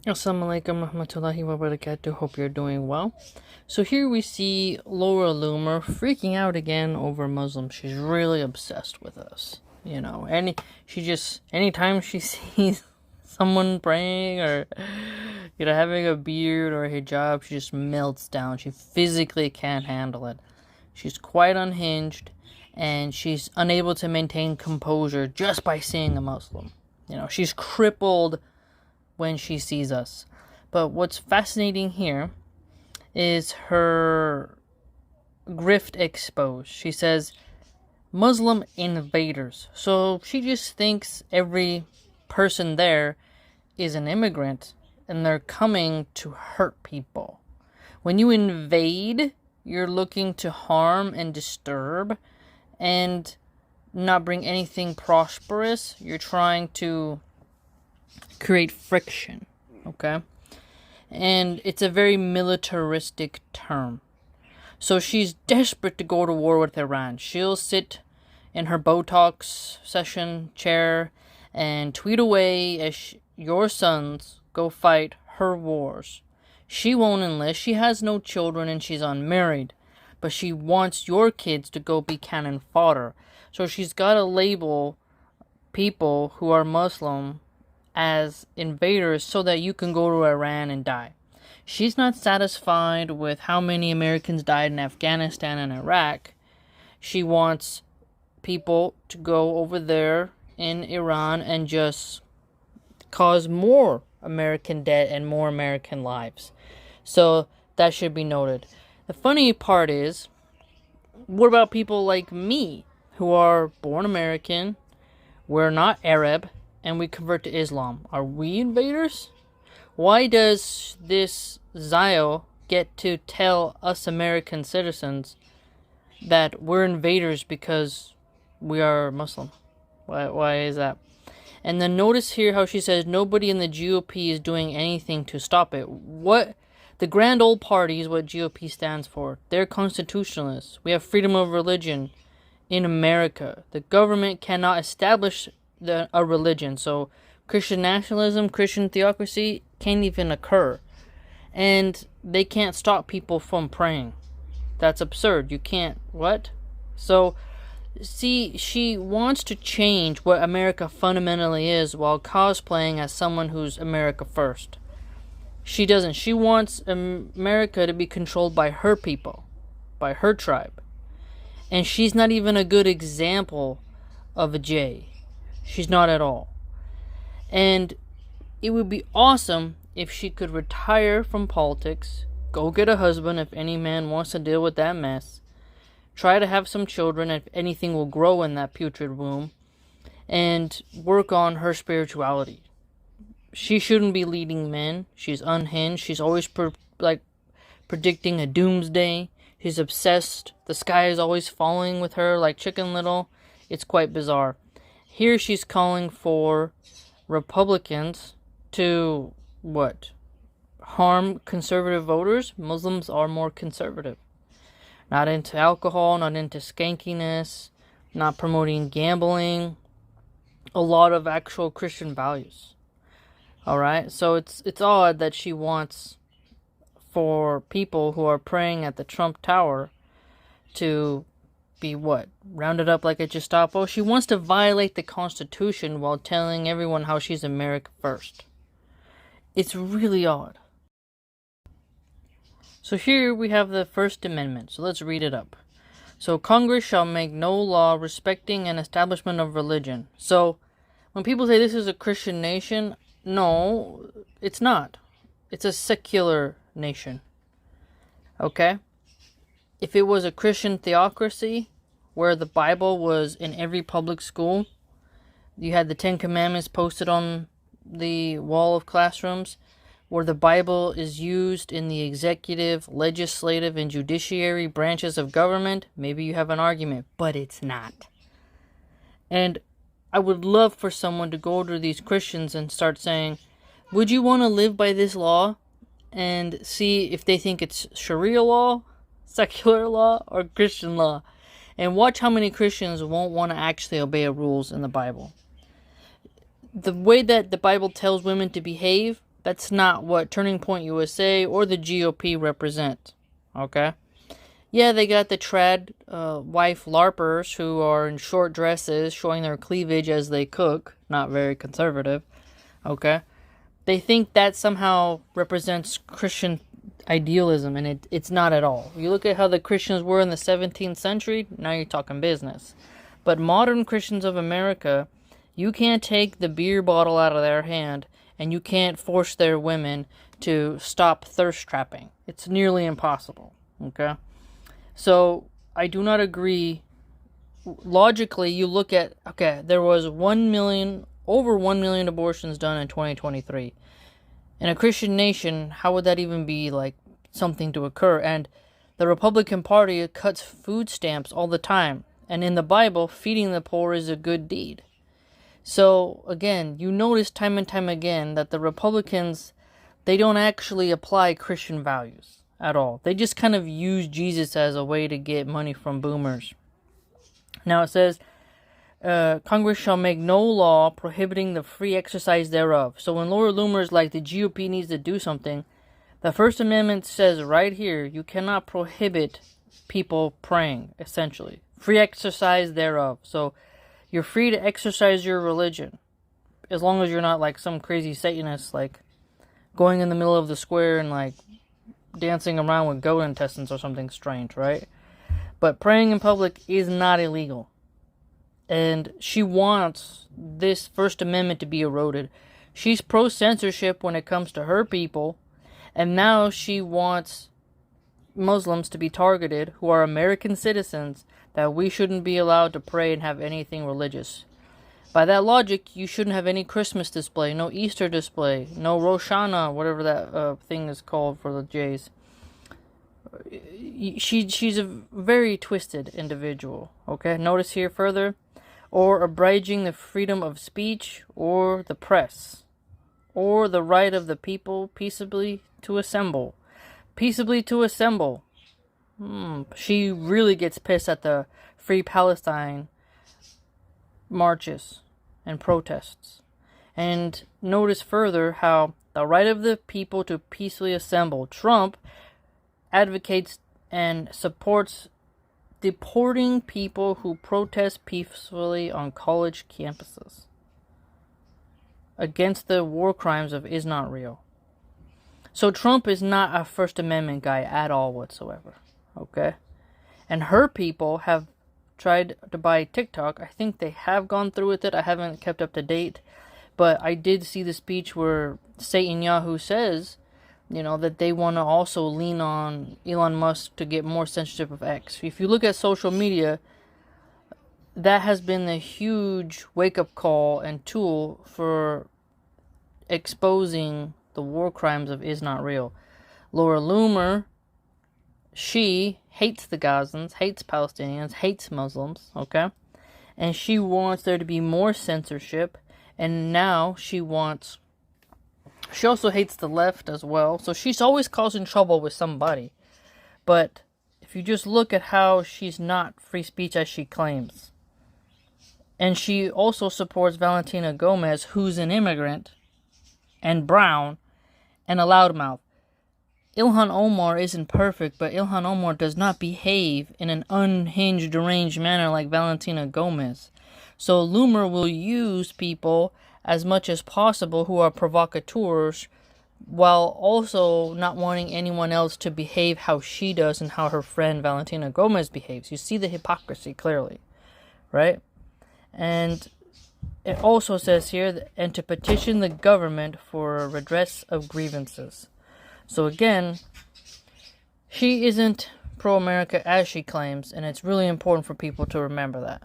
Assalamu alaikum warahmatullahi wabarakatuh. Hope you're doing well. So here we see Looney-Loomer freaking out again over Muslims. She's really obsessed with us. Anytime she sees someone praying or having a beard or a hijab, she just melts down. She physically can't handle it. She's quite unhinged, and she's unable to maintain composure just by seeing a Muslim. She's crippled when she sees us. But what's fascinating here is her grift exposed. She says, Muslim invaders. So she just thinks every person there is an immigrant and they're coming to hurt people. When you invade, you're looking to harm and disturb and not bring anything prosperous. You're trying to create friction, okay? And it's a very militaristic term. So she's desperate to go to war with Iran. She'll sit in her Botox session chair and tweet away as your sons go fight her wars. She won't enlist. She has no children and she's unmarried. But she wants your kids to go be cannon fodder. So she's got to label people who are Muslim as invaders so that you can go to Iran and die. She's not satisfied with how many Americans died in Afghanistan and Iraq. She wants people to go over there in Iran and just cause more American death and more American lives. So that should be noted. The funny part is, what about people like me who are born American, we're not Arab, and we convert to Islam? Are we invaders? Why does this Zio get to tell us American citizens that we're invaders because we are Muslim? Why is that? And then notice here how she says nobody in the GOP is doing anything to stop it. What? The grand old party is what GOP stands for. They're constitutionalists. We have freedom of religion in America. The government cannot establish a religion. So Christian nationalism, Christian theocracy can't even occur. And they can't stop people from praying. That's absurd. You can't. What? So, see, she wants to change what America fundamentally is while cosplaying as someone who's America first. She doesn't. She wants America to be controlled by her people, by her tribe. And she's not even a good example of a J. She's not at all. And it would be awesome if she could retire from politics, go get a husband if any man wants to deal with that mess, try to have some children if anything will grow in that putrid womb, and work on her spirituality. She shouldn't be leading men. She's unhinged. She's always predicting a doomsday. She's obsessed. The sky is always falling with her like Chicken Little. It's quite bizarre. Here she's calling for Republicans to, harm conservative voters. Muslims are more conservative. Not into alcohol, not into skankiness, not promoting gambling. A lot of actual Christian values. Alright, so it's odd that she wants for people who are praying at the Trump Tower to be rounded up like a Gestapo. She wants to violate the Constitution while telling everyone how she's America first. It's really odd. So here we have the First Amendment. So let's read it up. So Congress shall make no law respecting an establishment of religion. So when people say this is a Christian nation, no, it's not. It's a secular nation. Okay? If it was a Christian theocracy, where the Bible was in every public school, you had the Ten Commandments posted on the wall of classrooms, where the Bible is used in the executive, legislative, and judiciary branches of government, maybe you have an argument, but it's not. And I would love for someone to go to these Christians and start saying, would you want to live by this law? And see if they think it's Sharia law, secular law, or Christian law. And watch how many Christians won't want to actually obey the rules in the Bible. The way that the Bible tells women to behave, That's not what Turning Point USA or the GOP represent. Okay? Yeah, they got the trad wife LARPers who are in short dresses showing their cleavage as they cook. Not very conservative. Okay? They think that somehow represents Christian idealism, and it's not at all. You look at how the Christians were in the 17th century, now you're talking business. But modern Christians of America, you can't take the beer bottle out of their hand, and you can't force their women to stop thirst trapping. It's nearly impossible. Okay? So, I do not agree. Logically, you look at, okay, there was over 1 million abortions done in 2023. In a Christian nation, how would that even be like something to occur? And the Republican Party cuts food stamps all the time. And in the Bible, feeding the poor is a good deed. So again, you notice time and time again that the Republicans, they don't actually apply Christian values at all. They just kind of use Jesus as a way to get money from boomers. Now it says, Congress shall make no law prohibiting the free exercise thereof. So when Looney-Loomer is like the GOP needs to do something, the First Amendment says right here, you cannot prohibit people praying, essentially. Free exercise thereof. So you're free to exercise your religion, as long as you're not like some crazy Satanist, like going in the middle of the square and like dancing around with goat intestines or something strange, right? But praying in public is not illegal. And she wants this First Amendment to be eroded. She's pro-censorship when it comes to her people. And now she wants Muslims to be targeted who are American citizens, that we shouldn't be allowed to pray and have anything religious. By that logic, you shouldn't have any Christmas display, no Easter display, no Rosh Hashanah, whatever that thing is called for the Jays. She's a very twisted individual. Okay, notice here further. Or abridging the freedom of speech or the press, or the right of the people peaceably to assemble. Peaceably to assemble. She really gets pissed at the Free Palestine marches and protests. And notice further how the right of the people to peacefully assemble. Trump advocates and supports deporting people who protest peacefully on college campuses against the war crimes of is not real. So Trump is not a First Amendment guy at all whatsoever. Okay? And her people have tried to buy TikTok. I think they have gone through with it. I haven't kept up to date. But I did see the speech where Satan Yahoo says, that they want to also lean on Elon Musk to get more censorship of X. If you look at social media, that has been a huge wake-up call and tool for exposing the war crimes of is not real. Looney-Loomer, she hates the Gazans, hates Palestinians, hates Muslims, okay? And she wants there to be more censorship, and now she also hates the left as well, so she's always causing trouble with somebody. But if you just look at how she's not free speech as she claims, and she also supports Valentina Gomez, who's an immigrant, and brown, and a loudmouth. Ilhan Omar isn't perfect, but Ilhan Omar does not behave in an unhinged, deranged manner like Valentina Gomez. So Loomer will use people as much as possible who are provocateurs, while also not wanting anyone else to behave how she does and how her friend Valentina Gomez behaves. You see the hypocrisy clearly, right? And it also says here, and to petition the government for a redress of grievances. So again, she isn't pro-America as she claims, and it's really important for people to remember that.